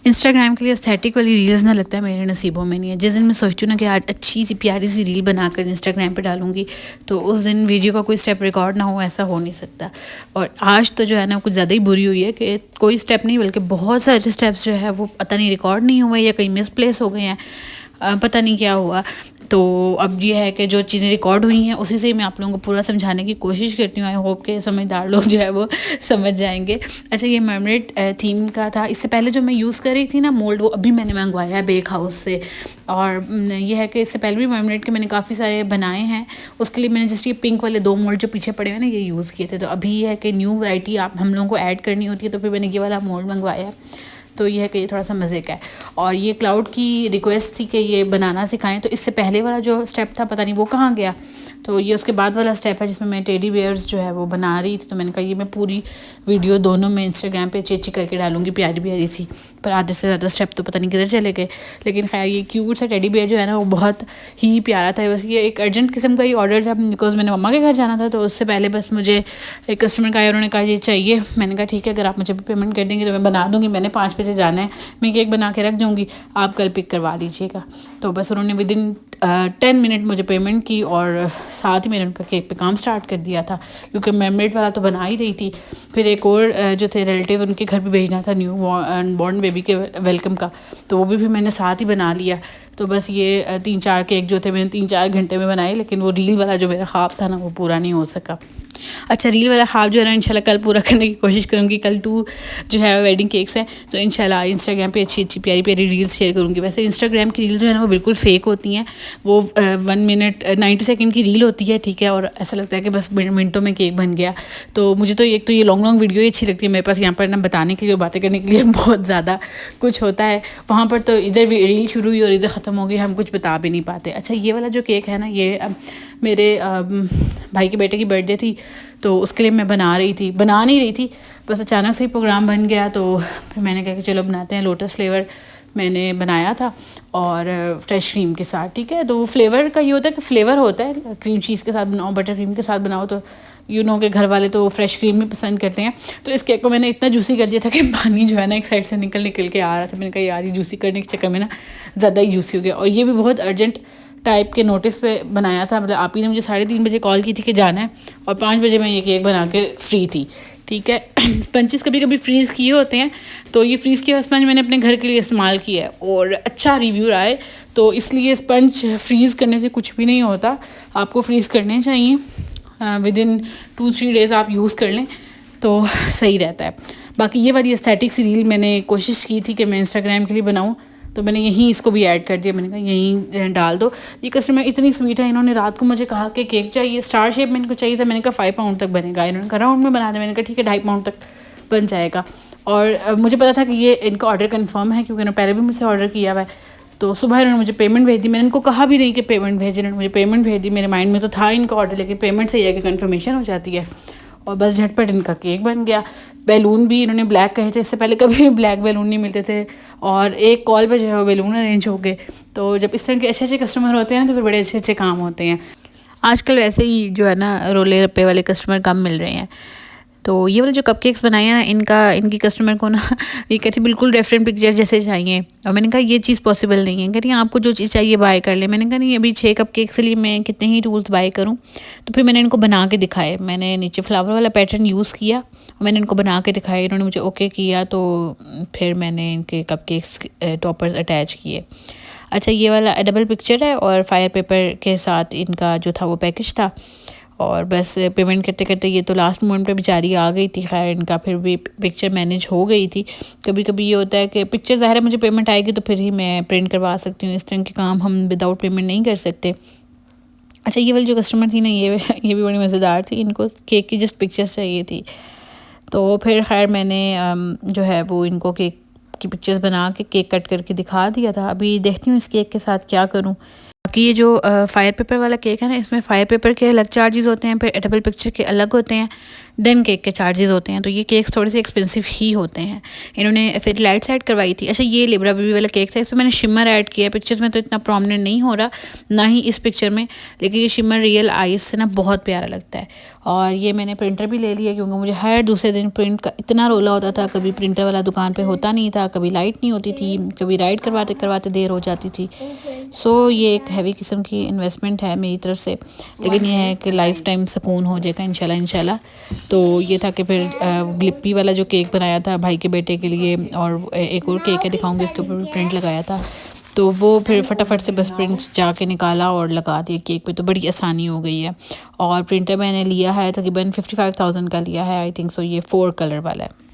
Instagram کے لیے aesthetic والی ریلز نہ لگتا ہے میرے نصیبوں میں نہیں ہے. جس دن میں سوچتی ہوں نا کہ آج اچھی سی پیاری سی ریل بنا کر انسٹاگرام پہ ڈالوں گی تو اس دن ویڈیو کا کوئی اسٹیپ ریکارڈ نہ ہو, ایسا ہو نہیں سکتا. اور آج تو جو ہے نا کچھ زیادہ ہی بری ہوئی ہے کہ کوئی اسٹیپ نہیں بلکہ بہت سارے اسٹیپس جو ہے وہ پتہ نہیں ریکارڈ نہیں ہوئے یا کہیں مس پلیس ہو گئے ہیں, پتہ نہیں کیا ہوا. تو اب یہ ہے کہ جو چیزیں ریکارڈ ہوئی ہیں اسی سے میں آپ لوگوں کو پورا سمجھانے کی کوشش کرتی ہوں. آئی ہوپ کہ سمجھدار لوگ جو ہے وہ سمجھ جائیں گے. اچھا, یہ مرمیڈ تھیم کا تھا. اس سے پہلے جو میں یوز کر رہی تھی نا مولڈ, وہ ابھی میں نے منگوایا ہے بیک ہاؤس سے. اور یہ ہے کہ اس سے پہلے بھی مرمیڈ کے میں نے کافی سارے بنائے ہیں. اس کے لیے میں نے جسٹ یہ پنک والے 2 مولڈ جو پیچھے پڑے ہوئے نا یہ یوز کیے تھے. تو ابھی یہ ہے کہ نیو ورائٹی آپ ہم لوگوں کو ایڈ کرنی ہوتی ہے, تو پھر میں نے یہ والا مولڈ منگوایا. تو یہ ہے کہ یہ تھوڑا سا مزے کا ہے. اور یہ کلاؤڈ کی ریکویسٹ تھی کہ یہ بنانا سکھائیں, تو اس سے پہلے والا جو اسٹیپ تھا پتہ نہیں وہ کہاں گیا. تو یہ اس کے بعد والا اسٹیپ ہے جس میں ٹیڈی بیئرز جو ہے وہ بنا رہی تھی. تو میں نے کہا یہ میں پوری ویڈیو دونوں میں انسٹاگرام پہ اچھی کر کے ڈالوں گی, پیاری پیاری سی. پر آدھے سے زیادہ اسٹیپ تو پتہ نہیں کدھر چلے گئے. لیکن خیر یہ کیوٹ سا ٹیڈی بیئر جو ہے نا وہ بہت ہی پیارا تھا. بس یہ ایک ارجنٹ قسم کا ہی آرڈر تھا بیکاز میں نے مما کے گھر جانا تھا. تو اس سے پہلے بس مجھے ایک کسٹمر کا آیا, انہوں نے کہا یہ چاہیے. میں نے کہا ٹھیک ہے, اگر آپ مجھے پیمنٹ کر دیں گے تو میں بنا دوں گی. میں نے 5 بجے جانا ہے, میں کیک بنا کے رکھ جاؤں گی, آپ کل پک کروا لیجیے گا. تو بس انہوں نے ودن 10 منٹ مجھے پیمنٹ کی اور ساتھ ہی میں نے ان کا کیک پہ کام سٹارٹ کر دیا تھا, کیونکہ مرمیڈ والا تو بنا ہی رہی تھی. پھر ایک اور جو تھے ریلیٹیو ان کے گھر بھی بھیجنا تھا نیو بورن بیبی کے ویلکم کا, تو وہ بھی میں نے ساتھ ہی بنا لیا. تو بس یہ 3-4 کیک جو تھے میں نے 3-4 گھنٹے میں بنائے, لیکن وہ ریل والا جو میرا خواب تھا نا وہ پورا نہیں ہو سکا. اچھا, ریل والا خواب جو ہے نا انشاءاللہ کل پورا کرنے کی کوشش کروں گی. کل 2 جو ہے ویڈنگ کیکس ہیں, تو انشاءاللہ انسٹاگرام پہ اچھی پیاری پیاری ریلز شیئر کروں گی. ویسے انسٹاگرام کی ریلز جو ہے نا وہ بالکل فیک ہوتی ہیں. وہ 1 منٹ 90 سیکنڈ کی ریل ہوتی ہے, ٹھیک ہے, اور ایسا لگتا ہے کہ بس منٹوں میں کیک بن گیا. تو مجھے تو ایک تو یہ لانگ ویڈیو ہی اچھی لگتی ہے. میرے پاس یہاں پر نا بتانے کے لیے باتیں کرنے کے لیے بہت زیادہ کچھ ہوتا ہے. وہاں پر تو ادھر ریل شروع ہوئی اور ادھر ختم ہو گئی, ہم کچھ بتا بھی نہیں پاتے. اچھا, یہ والا جو کیک ہے نا یہ میرے بھائی کے بیٹے کی برتھ ڈے تھی, تو اس کے لیے میں بنا نہیں رہی تھی, بس اچانک سے ہی پروگرام بن گیا. تو پھر میں نے کہا کہ چلو بناتے ہیں. لوٹس فلیور میں نے بنایا تھا اور فریش کریم کے ساتھ, ٹھیک ہے. تو فلیور کا یہ ہوتا ہے کہ فلیور ہوتا ہے کریم چیز کے ساتھ بناؤ, بٹر کریم کے ساتھ بناؤ, تو کہ گھر والے تو فریش کریم بھی پسند کرتے ہیں. تو اس کیک کو میں نے اتنا جوسی کر دیا تھا کہ پانی جو ہے نا ایک سائڈ سے نکل کے آ رہا تھا. میں نے کہا یار یہ جوسی کرنے کے چکر میں نا زیادہ ہی جوسی ہو گیا. اور یہ بھی بہت ارجنٹ ٹائپ کے نوٹس پہ بنایا تھا. مطلب آپ ہی نے مجھے 3:30 بجے کال کی تھی کہ جانا ہے, اور 5 بجے میں یہ کیک بنا کے فری تھی, ٹھیک ہے. اسپنچز کبھی فریز کیے ہوتے ہیں, تو یہ فریز کیا اسپنج میں نے اپنے گھر کے لیے استعمال کیا ہے اور اچھا ریویو آئے. تو اس لیے اسپنج فریز کرنے سے کچھ بھی نہیں ہوتا, آپ کو فریز کرنے چاہیے. ودن 2-3 ڈیز آپ یوز کر لیں تو صحیح رہتا ہے. باقی یہ والی استھیٹک سی ریل میں نے کوشش کی تھی کہ میں انسٹاگرام کے لیے بناؤں, تو میں نے یہیں اس کو بھی ایڈ کر دیا. میں نے کہا یہیں ڈال دو. یہ کسٹمر اتنی سویٹ ہے, انہوں نے رات کو مجھے کہا کہ کیک چاہیے اسٹار شیپ میں ان کو چاہیے تھا. میں نے کہا 5 پاؤنڈ تک بنے گا. انہوں نے کہا راؤنڈ میں بنا دیں. میں نے کہا ٹھیک ہے 2.5 پاؤنڈ تک بن جائے گا. اور مجھے پتا تھا کہ یہ ان کا آرڈر کنفرم ہے, کیونکہ انہوں نے پہلے بھی مجھ سے آرڈر کیا ہوا ہے. تو صبح انہوں نے مجھے پیمنٹ بھیج دی. میں نے ان کو کہا بھی نہیں کہ پیمنٹ بھیجیں, انہوں نے مجھے پیمنٹ بھیج دی. میرے مائنڈ میں تو تھا ان کا آرڈر, لیکن پیمنٹ سے یہ ہے کہ کنفرمیشن ہو جاتی ہے. اور بس جھٹ پٹ ان کا کیک بن گیا. بیلون بھی انہوں نے بلیک کہے تھے, اس سے پہلے کبھی بھی بلیک بیلون نہیں ملتے تھے, اور ایک کال پہ جو ہے وہ بیلون ارینج ہو گئے. تو جب اس طرح کے اچھے کسٹمر ہوتے ہیں نا تو پھر بڑے اچھے کام ہوتے ہیں. آج کل ویسے ہی جو ہے نا رولے رپے والے کسٹمر کم مل رہے ہیں. تو یہ والے جو کپ کیکس بنائے ہیں نا ان کی کسٹمر کو نا یہ کہتی بالکل ریفرنٹ پکچر جیسے چاہیے. اور میں نے کہا یہ چیز پاسبل نہیں ہے. کہتی آپ کو جو چیز چاہیے بائی کر لیں. میں نے کہا نہیں, ابھی 6 کپ کیکس کے لیے میں کتنے ہی ٹولس بائی کروں. تو پھر میں نے ان کو بنا کے دکھائے. میں نے نیچے فلاور والا پیٹرن یوز کیا اور میں نے ان کو بنا کے دکھائے. انہوں نے مجھے اوکے کیا, تو پھر میں نے ان کے کپ کیکس ٹاپرز اٹیچ کیے. اچھا, یہ والا ایڈیبل پکچر ہے اور فائر پیپر کے ساتھ ان کا جو تھا وہ پیکج تھا. اور بس پیمنٹ کرتے کرتے یہ تو لاسٹ مومنٹ پہ بیچاری آ گئی تھی. خیر ان کا پھر بھی پکچر مینیج ہو گئی تھی. کبھی کبھی یہ ہوتا ہے کہ پکچر ظاہر ہے مجھے پیمنٹ آئے گی تو پھر ہی میں پرنٹ کروا سکتی ہوں. اس طرح کے کام ہم وداؤٹ پیمنٹ نہیں کر سکتے. اچھا, یہ والی جو کسٹمر تھی نا یہ بھی بڑی مزیدار تھی. ان کو کیک کی جسٹ پکچرس چاہیے تھی. تو پھر خیر میں نے جو ہے وہ ان کو کیک کی پکچرز بنا کے کیک کٹ کر کے دکھا دیا تھا. ابھی دیکھتی ہوں اس کیک کے ساتھ کیا کروں. باقی یہ جو فائر پیپر والا کیک ہے نا, اس میں فائر پیپر کے الگ چارجز ہوتے ہیں, پھر ایڈیبل پکچر کے الگ ہوتے ہیں, دین کیک کے چارجز ہوتے ہیں. تو یہ کیکس تھوڑے سے ایکسپینسو ہی ہوتے ہیں. انہوں نے پھر لائٹس ایڈ کروائی تھی. اچھا, یہ لیبرا بیبی والا کیک تھا, اس پہ میں نے شمر ایڈ کیا. پکچرز میں تو اتنا پرومننٹ نہیں ہو رہا, نہ ہی اس پکچر میں, لیکن یہ شمر ریئل آئیز سے نا بہت پیارا لگتا ہے. اور یہ میں نے پرنٹر بھی لے لیا کیونکہ مجھے ہر دوسرے دن پرنٹ کا اتنا رولا ہوتا تھا. کبھی پرنٹر والا دکان پہ ہوتا نہیں تھا, کبھی لائٹ نہیں ہوتی تھی, کبھی رائڈ کرواتے دیر ہو جاتی تھی. سو یہ ایک ہیوی قسم کی انویسٹمنٹ ہے میری طرف سے, لیکن یہ ہے کہ لائف ٹائم سکون ہو جائے گا انشاءاللہ. تو یہ تھا کہ پھر گلپی والا جو کیک بنایا تھا بھائی کے بیٹے کے لیے, اور ایک اور کیک ہے دکھاؤں گی, اس کے اوپر بھی پرنٹ لگایا تھا. تو وہ پھر فٹافٹ سے بس پرنٹ جا کے نکالا اور لگا دیا کیک پہ, تو بڑی آسانی ہو گئی ہے. اور پرنٹر میں نے لیا ہے تقریباً 55,000 کا لیا ہے آئی تھنک سو, یہ 4 کلر والا ہے.